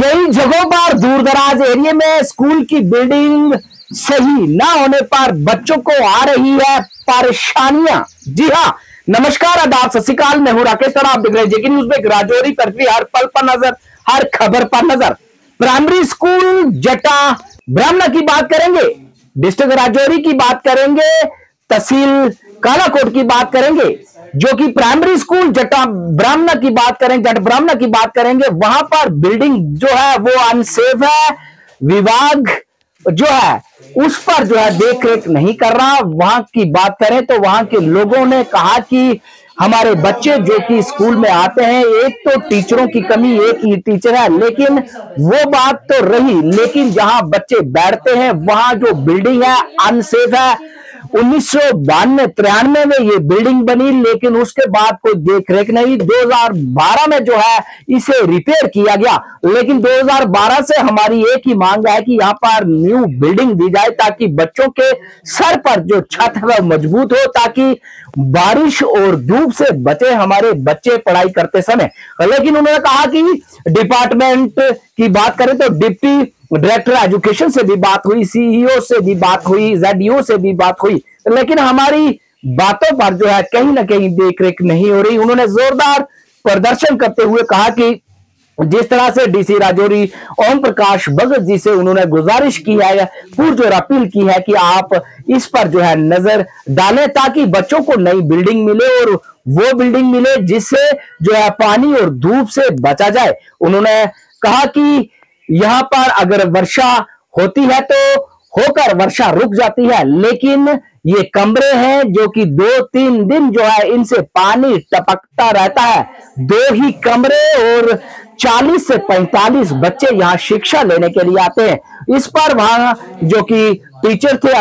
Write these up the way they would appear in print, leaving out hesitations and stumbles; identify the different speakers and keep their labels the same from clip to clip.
Speaker 1: कई जगहों पर दूर दराज एरिया में स्कूल की बिल्डिंग सही न होने पर बच्चों को आ रही है परेशानियां। जी हाँ, नमस्कार, आदाब, सत श्री अकाल। मैं हूं राकेश और आप देख रहे हैं जेके न्यूज़ में राजौरी कर्फ्यू, हर पल पर नजर, हर खबर पर नजर। प्राइमरी स्कूल जटा ब्राह्मणा की बात करेंगे, डिस्ट्रिक्ट राजौरी की बात करेंगे, तहसील कालाकोट की बात करेंगे। जो कि प्राइमरी स्कूल जटा ब्राह्मणा की बात करेंगे, जट ब्राह्मणा की बात करेंगे, वहां पर बिल्डिंग जो है वो अनसेफ है। विभाग जो है उस पर जो है देख रेख नहीं कर रहा। वहां की बात करें तो वहां के लोगों ने कहा कि हमारे बच्चे जो कि स्कूल में आते हैं, एक तो टीचरों की कमी, एक ही टीचर है, लेकिन वो बात तो रही, लेकिन जहां बच्चे बैठते हैं वहां जो बिल्डिंग है अनसेफ है। 1992-93 में ये बिल्डिंग बनी, लेकिन उसके बाद कोई देखरेख नहीं। 2012 में जो है इसे रिपेयर किया गया, लेकिन 2012 से हमारी एक ही मांग है कि यहाँ पर न्यू बिल्डिंग दी जाए ताकि बच्चों के सर पर जो छत है वह मजबूत हो, ताकि बारिश और धूप से बचे हमारे बच्चे पढ़ाई करते समय। लेकिन उन्होंने कहा कि डिपार्टमेंट की बात करें तो डिप्टी डायरेक्टर एजुकेशन से भी बात हुई, सीईओ से भी बात हुई, जेडईओ से भी बात हुई, लेकिन हमारी बातों पर जो है कहीं ना कहीं देखरेख नहीं हो रही। उन्होंने जोरदार प्रदर्शन करते हुए कहा कि जिस तरह से डीसी राजौरी ओम प्रकाश भगत जी से उन्होंने गुजारिश की है, पुरजोर अपील की है कि आप इस पर जो है नजर डालें ताकि बच्चों को नई बिल्डिंग मिले और वो बिल्डिंग मिले जिससे जो है पानी और धूप से बचा जाए। उन्होंने कहा कि यहां पर अगर वर्षा होती है तो होकर वर्षा रुक जाती है, लेकिन ये कमरे हैं जो कि 2-3 दिन जो है इनसे पानी टपकता रहता है। 2 ही कमरे और 40 से 45 बच्चे यहाँ शिक्षा लेने के लिए आते हैं। इस पर वहां जो कि टीचर थे,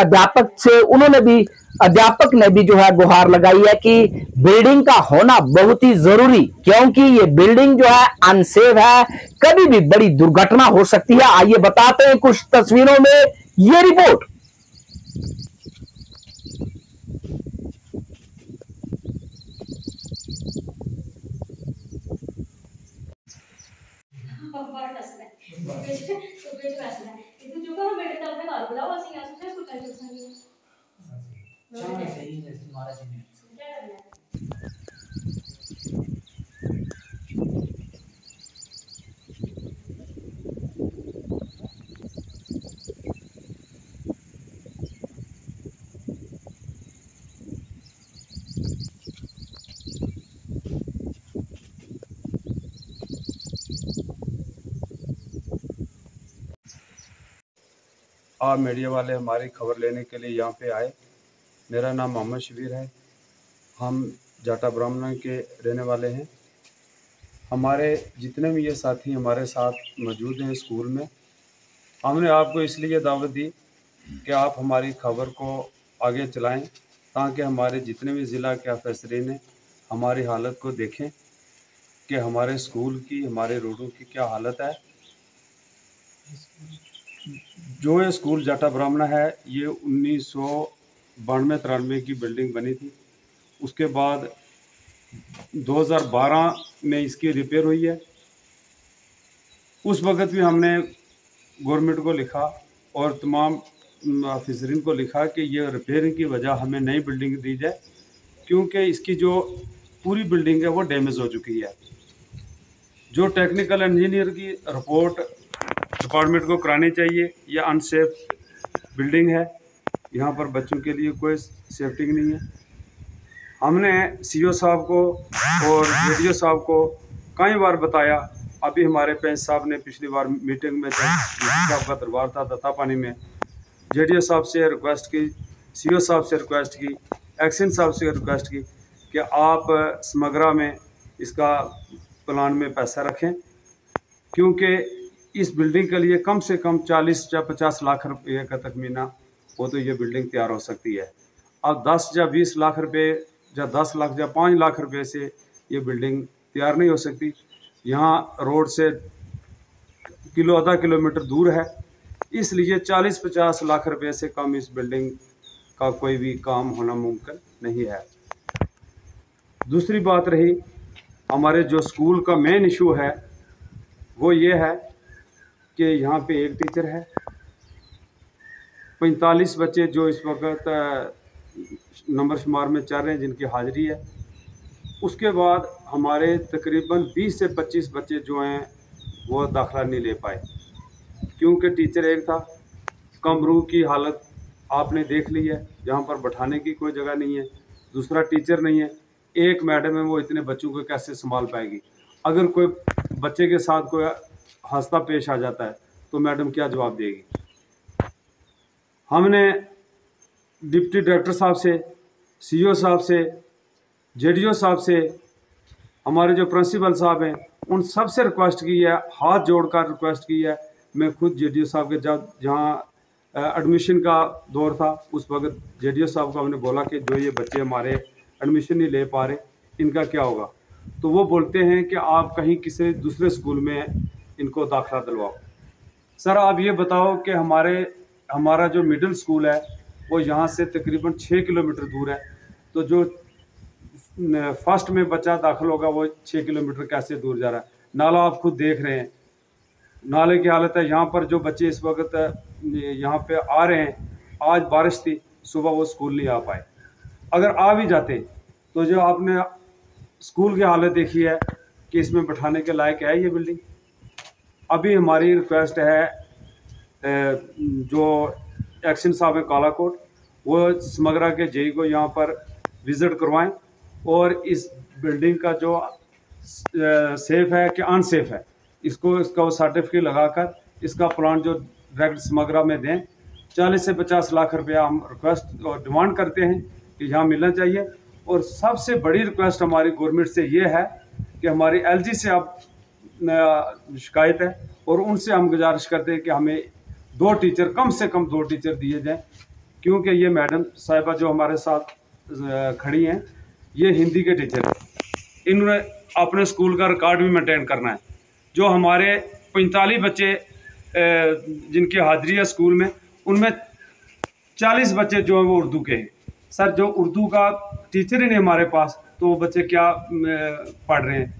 Speaker 1: अध्यापक ने भी जो है गुहार लगाई है कि बिल्डिंग का होना बहुत ही जरूरी, क्योंकि ये बिल्डिंग जो है अनसेफ है, कभी भी बड़ी दुर्घटना हो सकती है। आइए बताते हैं कुछ तस्वीरों में ये रिपोर्ट।
Speaker 2: आप मीडिया वाले हमारी खबर लेने के लिए यहाँ पे आए। मेरा नाम मोहम्मद शबीर है। हम जाटा ब्राह्मणा के रहने वाले हैं। हमारे जितने भी ये साथी हमारे साथ मौजूद हैं स्कूल में, हमने आपको इसलिए दावत दी कि आप हमारी खबर को आगे चलाएं ताकि हमारे जितने भी ज़िला के अफसरीन हैं हमारी हालत को देखें कि हमारे स्कूल की, हमारे रोडों की क्या हालत है। जो ये स्कूल जाटा ब्राह्मणा है ये 1992-93 की बिल्डिंग बनी थी। उसके बाद 2012 में इसकी रिपेयर हुई है। उस वक़्त भी हमने गवर्नमेंट को लिखा और तमाम ऑफिसरीन को लिखा कि ये रिपेयरिंग की वजह हमें नई बिल्डिंग दी जाए, क्योंकि इसकी जो पूरी बिल्डिंग है वो डैमेज हो चुकी है। जो टेक्निकल इंजीनियर की रिपोर्ट डिपार्टमेंट को करानी चाहिए। यह अनसेफ बिल्डिंग है, यहाँ पर बच्चों के लिए कोई सेफ्टी नहीं है। हमने सीईओ साहब को और जेडीओ साहब को कई बार बताया। अभी हमारे पेंच साहब ने पिछली बार मीटिंग में साहब का दरबार था दत्तापानी में, जेडीओ साहब से रिक्वेस्ट की, सीईओ साहब से रिक्वेस्ट की, एक्शन साहब से रिक्वेस्ट की कि आप समग्रा में इसका प्लान में पैसा रखें, क्योंकि इस बिल्डिंग के लिए कम से कम 40 या 50 लाख रुपये का तखमीना हो तो ये बिल्डिंग तैयार हो सकती है। अब 10 या 20 लाख रुपये या 10 लाख या 5 लाख रुपये से ये बिल्डिंग तैयार नहीं हो सकती। यहाँ रोड से आधा किलोमीटर दूर है, इसलिए 40-50 लाख रुपये से कम इस बिल्डिंग का कोई भी काम होना मुमकिन नहीं है। दूसरी बात रही हमारे जो स्कूल का मेन इशू है वो ये है कि यहाँ पे एक टीचर है, 45 बच्चे जो इस वक्त नंबर शुमार में चल रहे हैं जिनकी हाज़िरी है। उसके बाद हमारे तकरीबन 20 से 25 बच्चे जो हैं वो दाखिला नहीं ले पाए, क्योंकि टीचर एक था। कम रूह की हालत आपने देख ली है, जहाँ पर बैठाने की कोई जगह नहीं है, दूसरा टीचर नहीं है, एक मैडम है, वो इतने बच्चों को कैसे संभाल पाएगी। अगर कोई बच्चे के साथ कोई हादसा पेश आ जाता है तो मैडम क्या जवाब देगी। हमने डिप्टी डायरेक्टर साहब से, सीईओ साहब से, जेडीओ साहब से, हमारे जो प्रिंसिपल साहब हैं, उन सब से रिक्वेस्ट की है, हाथ जोड़कर रिक्वेस्ट की है। मैं खुद जेडीओ साहब के जहाँ एडमिशन का दौर था, उस वक्त जेडीओ साहब को हमने बोला कि जो ये बच्चे हमारे एडमिशन नहीं ले पा रहे, इनका क्या होगा। तो वो बोलते हैं कि आप कहीं किसी दूसरे स्कूल में इनको दाखिला दिलवाओ। सर आप ये बताओ कि हमारा जो मिडिल स्कूल है वो यहाँ से तकरीबन 6 किलोमीटर दूर है, तो जो फर्स्ट में बच्चा दाखिल होगा वो 6 किलोमीटर कैसे दूर जा रहा है। नाला आप खुद देख रहे हैं, नाले की हालत है। यहाँ पर जो बच्चे इस वक्त यहाँ पे आ रहे हैं, आज बारिश थी, सुबह वो स्कूल नहीं आ पाए। अगर आ भी जाते तो जो आपने स्कूल की हालत देखी है कि इसमें बैठाने के लायक है ये बिल्डिंग। अभी हमारी रिक्वेस्ट है जो एक्शन साहब है कालाकोट, वो समगरा के जेई को यहाँ पर विज़िट करवाएं और इस बिल्डिंग का जो सेफ़ है कि अनसेफ है, इसका वो सर्टिफिकेट लगाकर इसका प्लान जो डायरेक्ट समगरा में दें। 40 से 50 लाख रुपया हम रिक्वेस्ट और डिमांड करते हैं कि यहाँ मिलना चाहिए। और सबसे बड़ी रिक्वेस्ट हमारी गवर्नमेंट से ये है कि हमारी एलजी से अब शिकायत है और उनसे हम गुजारिश करते हैं कि हमें 2 टीचर, कम से कम 2 टीचर दिए जाएं, क्योंकि ये मैडम साहिबा जो हमारे साथ खड़ी हैं, ये हिंदी के टीचर हैं। इन्होंने अपने स्कूल का रिकॉर्ड भी मेंटेन करना है। जो हमारे 45 बच्चे जिनकी हाज़िरी है स्कूल में, उनमें 40 बच्चे जो हैं वो उर्दू के हैं। सर जो उर्दू का टीचर ही नहीं हमारे पास, तो वो बच्चे क्या पढ़ रहे हैं।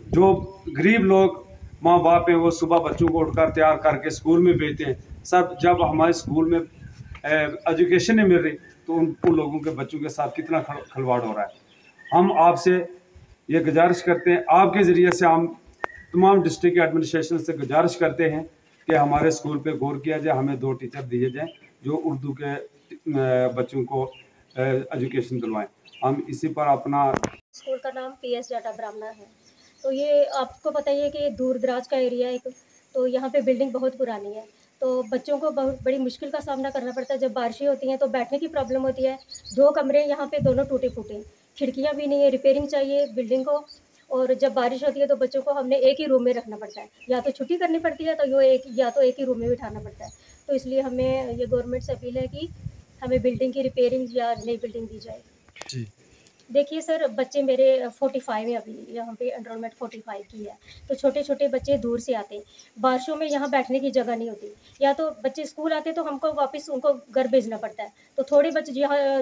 Speaker 2: जो गरीब लोग माँ बाप हैं वो सुबह बच्चों को उठकर तैयार करके स्कूल में भेजते हैं। सब जब हमारे स्कूल में एजुकेशन नहीं मिल रही तो उन लोगों के बच्चों के साथ कितना खिलवाड़ हो रहा है। हम आपसे ये गुजारिश करते हैं, आपके ज़रिए से हम तमाम डिस्ट्रिक्ट एडमिनिस्ट्रेशन से गुजारिश करते हैं कि हमारे स्कूल पे गौर किया जाए, हमें 2 टीचर दिए जाएं जो उर्दू के बच्चों को एजुकेशन दिलवाएं। हम इसी पर अपना
Speaker 3: स्कूल का नाम PS जाटा ब्राह्मणा है। तो ये आपको पता ही है कि दूर दराज का एरिया है, तो यहाँ पे बिल्डिंग बहुत पुरानी है, तो बच्चों को बहुत बड़ी मुश्किल का सामना करना पड़ता है। जब बारिशें होती हैं तो बैठने की प्रॉब्लम होती है। 2 कमरे यहाँ पे दोनों टूटे फूटे, खिड़कियाँ भी नहीं है, रिपेयरिंग चाहिए बिल्डिंग को। और जब बारिश होती है तो बच्चों को हमने एक ही रूम में रखना पड़ता है, या तो छुट्टी करनी पड़ती है तो एक ही रूम में बिठाना पड़ता है। तो इसलिए हमें ये गवर्नमेंट से अपील है कि हमें बिल्डिंग की रिपेयरिंग या नई बिल्डिंग दी जाए जी। देखिए सर, बच्चे मेरे 45 हैं, अभी यहाँ पे एनरोलमेंट 45 की है, तो छोटे छोटे बच्चे दूर से आते हैं। बारिशों में यहाँ बैठने की जगह नहीं होती, या तो बच्चे स्कूल आते तो हमको वापस उनको घर भेजना पड़ता है। तो थोड़े बच्चे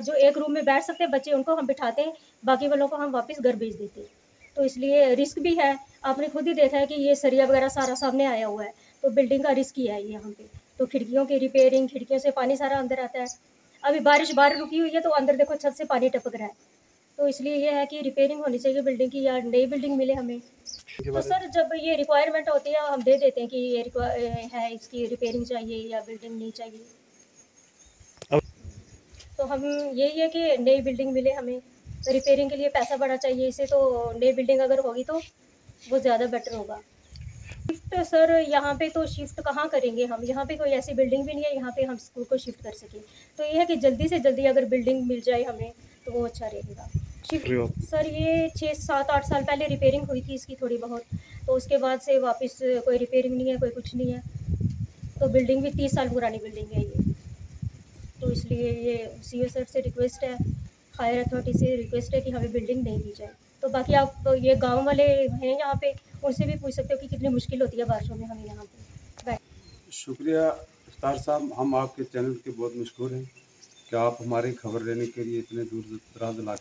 Speaker 3: जो एक रूम में बैठ सकते हैं बच्चे, उनको हम बिठाते हैं, बाकी वालों को हम वापस घर भेज देते हैं। तो इसलिए रिस्क भी है। आपने खुद ही देखा है कि ये सरिया वगैरह सारा सामने आया हुआ है, तो बिल्डिंग का रिस्क ही है ये यहाँ पे। तो खिड़कियों की रिपेयरिंग, खिड़कियों से पानी सारा अंदर आता है। अभी बारिश बाहर रुकी हुई है तो अंदर देखो छत से पानी टपक रहा है। तो इसलिए ये है कि रिपेयरिंग होनी चाहिए बिल्डिंग की, या नई बिल्डिंग मिले हमें। तो सर जब ये रिक्वायरमेंट होती है हम दे देते हैं कि ये है, इसकी रिपेयरिंग चाहिए या बिल्डिंग नहीं चाहिए। तो हम यही है कि नई बिल्डिंग मिले हमें। रिपेयरिंग के लिए पैसा बड़ा चाहिए इसे, तो नई बिल्डिंग अगर होगी तो वो ज़्यादा बेटर होगा। शिफ्ट सर यहाँ पे तो शिफ्ट कहाँ करेंगे हम, यहाँ पे कोई ऐसी बिल्डिंग भी नहीं है यहाँ पे हम स्कूल को शिफ्ट कर सकें। तो ये है कि जल्दी से जल्दी अगर बिल्डिंग मिल जाए हमें तो वो अच्छा रहेगा। शिफ्ट सर ये 6, 7, 8 साल पहले रिपेयरिंग हुई थी इसकी थोड़ी बहुत, तो उसके बाद से वापस कोई रिपेयरिंग नहीं है, कोई कुछ नहीं है। तो बिल्डिंग भी 30 साल पुरानी बिल्डिंग है ये। तो इसलिए ये CEO सर से रिक्वेस्ट है, हायर अथॉरिटी से रिक्वेस्ट है कि हमें बिल्डिंग नहीं दी जाए। तो बाकी आप ये गांव वाले हैं यहाँ पे, उनसे भी पूछ सकते हो कि कितनी मुश्किल होती है बारिशों में हमें यहाँ पे बैठ।
Speaker 2: शुक्रिया इफ्तार साहब, हम आपके चैनल के बहुत मशहूर हैं कि आप हमारी खबर लेने के लिए इतने दूर दराज इलाके